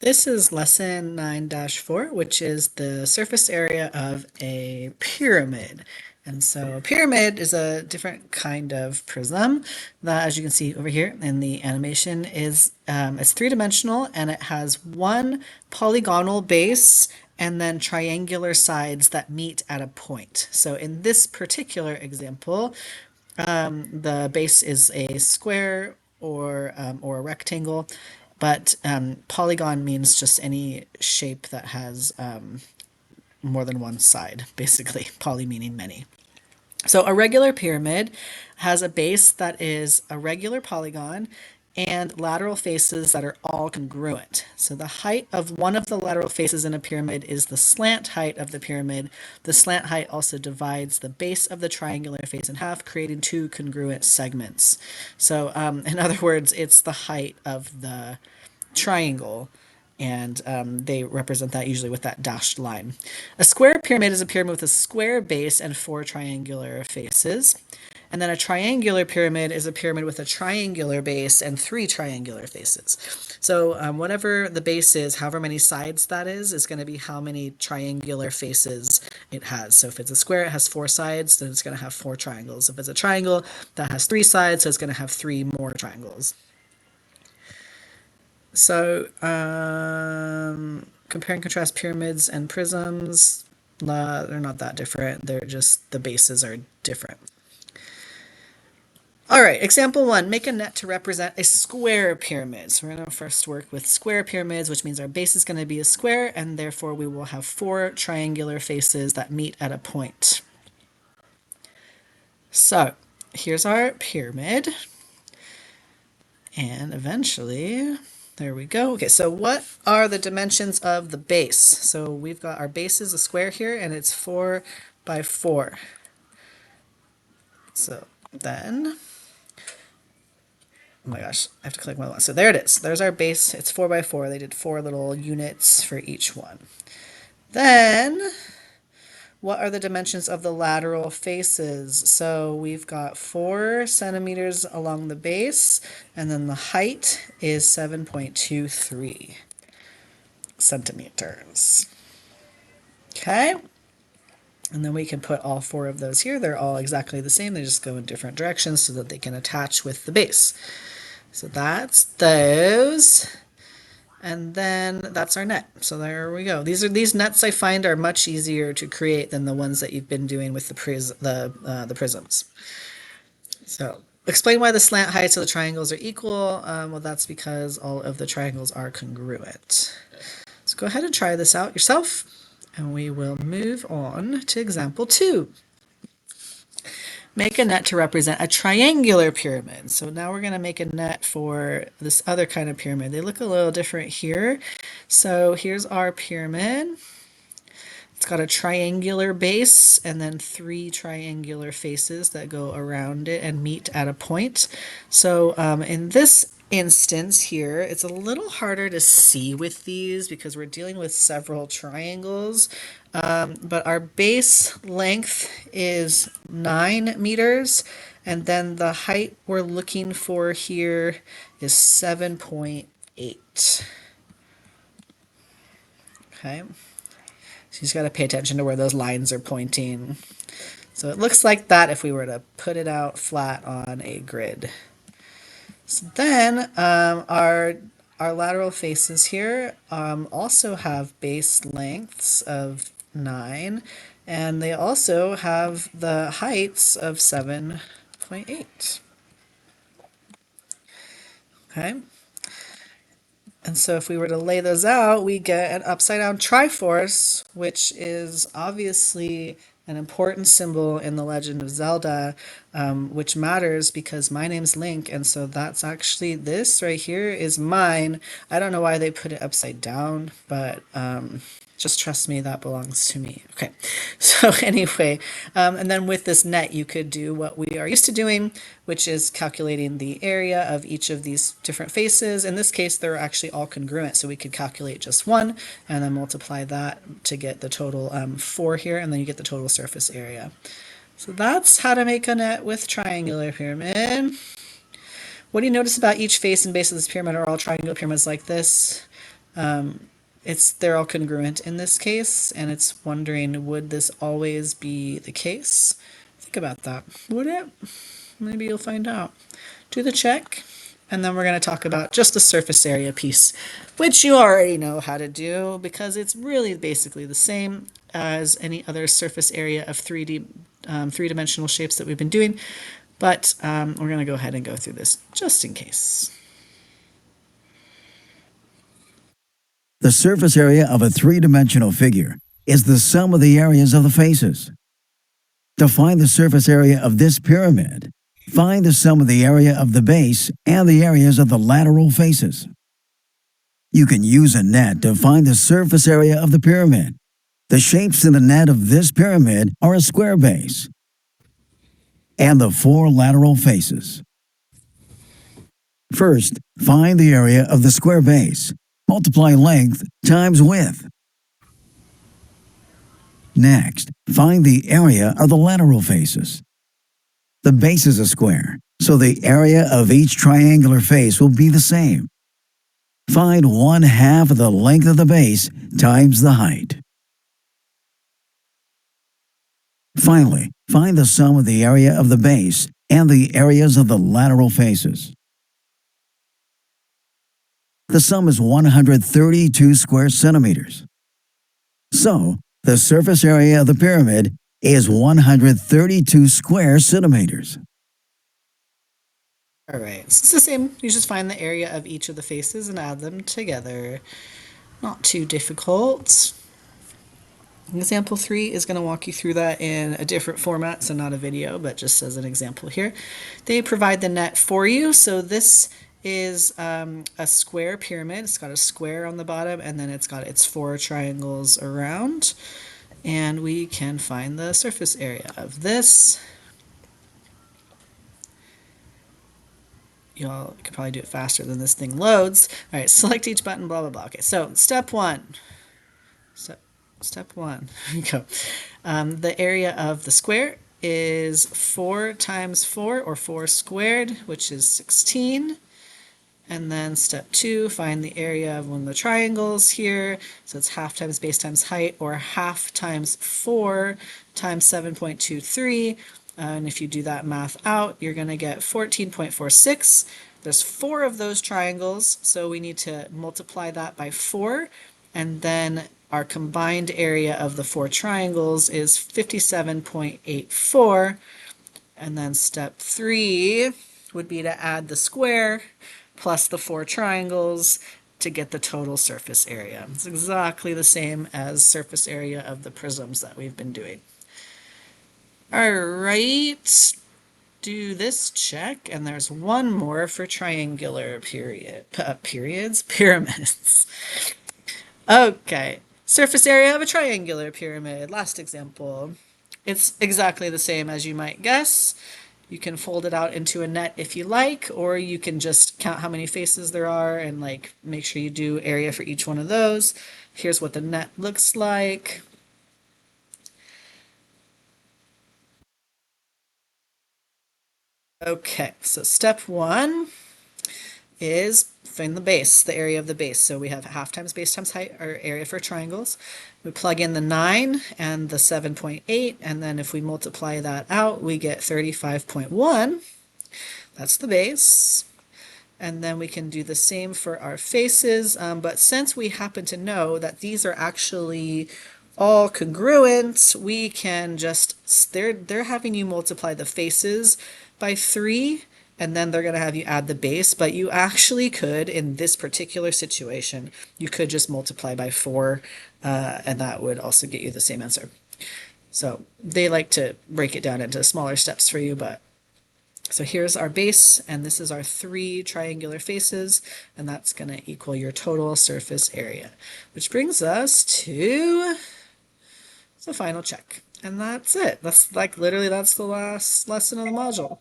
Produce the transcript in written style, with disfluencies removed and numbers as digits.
This is lesson 9-4, which is the surface area of a pyramid. And so a pyramid is a different kind of prism that, as you can see over here in the animation, is it's three-dimensional and it has one polygonal base and then triangular sides that meet at a point. So in this particular example, the base is a square or a rectangle, but polygon means just any shape that has more than one side, basically. Poly meaning many. So a regular pyramid has a base that is a regular polygon and lateral faces that are all congruent. So the height of one of the lateral faces in a pyramid is the slant height of the pyramid. The slant height also divides the base of the triangular face in half, creating two congruent segments. So in other words, it's the height of the triangle, and they represent that usually with that dashed line. A square pyramid is a pyramid with a square base and four triangular faces. And then a triangular pyramid is a pyramid with a triangular base and three triangular faces. So whatever the base is, however many sides that is going to be how many triangular faces it has. So if it's a square, it has four sides, then it's going to have four triangles. If it's a triangle, that has three sides, so it's going to have three more triangles. So, compare and contrast pyramids and prisms. They're not that different. They're just the bases are different. All right, example one, make a net to represent a square pyramid. So we're going to first work with square pyramids, which means our base is going to be a square, and therefore we will have four triangular faces that meet at a point. So here's our pyramid. And eventually, there we go. Okay, so what are the dimensions of the base? So we've got our base is a square here, and it's 4 by 4. So then, oh my gosh, I have to click one. So there it is. There's our base. It's 4 by 4. They did 4 little units for each one. Then, what are the dimensions of the lateral faces? So we've got 4 centimeters along the base, and then the height is 7.23 centimeters. Okay. And then we can put all 4 of those here. They're all exactly the same. They just go in different directions so that they can attach with the base. So that's those. And then that's our net. So there we go. These nets I find are much easier to create than the ones that you've been doing with the prisms. So explain why the slant heights of the triangles are equal. Well, that's because all of the triangles are congruent. So go ahead and try this out yourself, and we will move on to example 2. Make a net to represent a triangular pyramid. So now we're going to make a net for this other kind of pyramid. They look a little different here. So here's our pyramid. It's got a triangular base and then 3 triangular faces that go around it and meet at a point. So in this instance here, it's a little harder to see with these because we're dealing with several triangles. But our base length is 9 meters, and then the height we're looking for here is 7.8. Okay. So you just got to pay attention to where those lines are pointing. So it looks like that if we were to put it out flat on a grid. So then our lateral faces here also have base lengths of 9, and they also have the heights of 7.8. Okay. And so if we were to lay those out, we get an upside down triforce, which is obviously an important symbol in the Legend of Zelda, which matters because my name's Link, and so that's actually this right here is mine. I don't know why they put it upside down, but just trust me, that belongs to me. Okay, so anyway, and then with this net, you could do what we are used to doing, which is calculating the area of each of these different faces. In this case, they're actually all congruent, so we could calculate just one and then multiply that to get the total 4 here, and then you get the total surface area. So that's how to make a net with triangular pyramid. What do you notice about each face and base of this pyramid are all triangular pyramids like this? They're all congruent in this case, and it's wondering, would this always be the case? Think about that. Would it? Maybe you'll find out. Do the check, and then we're going to talk about just the surface area piece, which you already know how to do because it's really basically the same as any other surface area of 3D, three-dimensional shapes that we've been doing. But we're going to go ahead and go through this just in case. The surface area of a three-dimensional figure is the sum of the areas of the faces. To find the surface area of this pyramid, find the sum of the area of the base and the areas of the lateral faces. You can use a net to find the surface area of the pyramid. The shapes in the net of this pyramid are a square base and the four lateral faces. First, find the area of the square base. Multiply length times width. Next, find the area of the lateral faces. The base is a square, so the area of each triangular face will be the same. Find 1/2 of the length of the base times the height. Finally, find the sum of the area of the base and the areas of the lateral faces. The sum is 132 square centimeters. So, the surface area of the pyramid is 132 square centimeters. All right, so it's the same. You just find the area of each of the faces and add them together. Not too difficult. Example 3 is going to walk you through that in a different format, so not a video, but just as an example here. They provide the net for you, so this is a square pyramid. It's got a square on the bottom, and then it's got its 4 triangles around. And we can find the surface area of this. Y'all could probably do it faster than this thing loads. All right, select each button, blah, blah, blah. Okay, so step 1. Step 1, here we go. The area of the square is 4 times 4, or 4 squared, which is 16. And then step 2, find the area of one of the triangles here. So it's half times base times height, or half times 4 times 7.23. And if you do that math out, you're going to get 14.46. There's 4 of those triangles, so we need to multiply that by 4. And then our combined area of the 4 triangles is 57.84. And then step 3 would be to add the square plus the 4 triangles to get the total surface area. It's exactly the same as surface area of the prisms that we've been doing. All right, do this check, and there's one more for triangular pyramids. Okay, surface area of a triangular pyramid. Last example. It's exactly the same as you might guess. You can fold it out into a net if you like, or you can just count how many faces there are and like make sure you do area for each one of those. Here's what the net looks like. Okay, so step 1 is find the base, the area of the base. So we have half times base times height, our area for triangles. We plug in the 9 and the 7.8, and then if we multiply that out, we get 35.1. That's the base. And then we can do the same for our faces, but since we happen to know that these are actually all congruent, we can just, they're having you multiply the faces by 3, and then they're going to have you add the base, but you actually could, in this particular situation, you could just multiply by 4, and that would also get you the same answer. So they like to break it down into smaller steps for you, but so here's our base, and this is our 3 triangular faces, and that's going to equal your total surface area, which brings us to the final check. And that's it. That's like literally that's the last lesson of the module.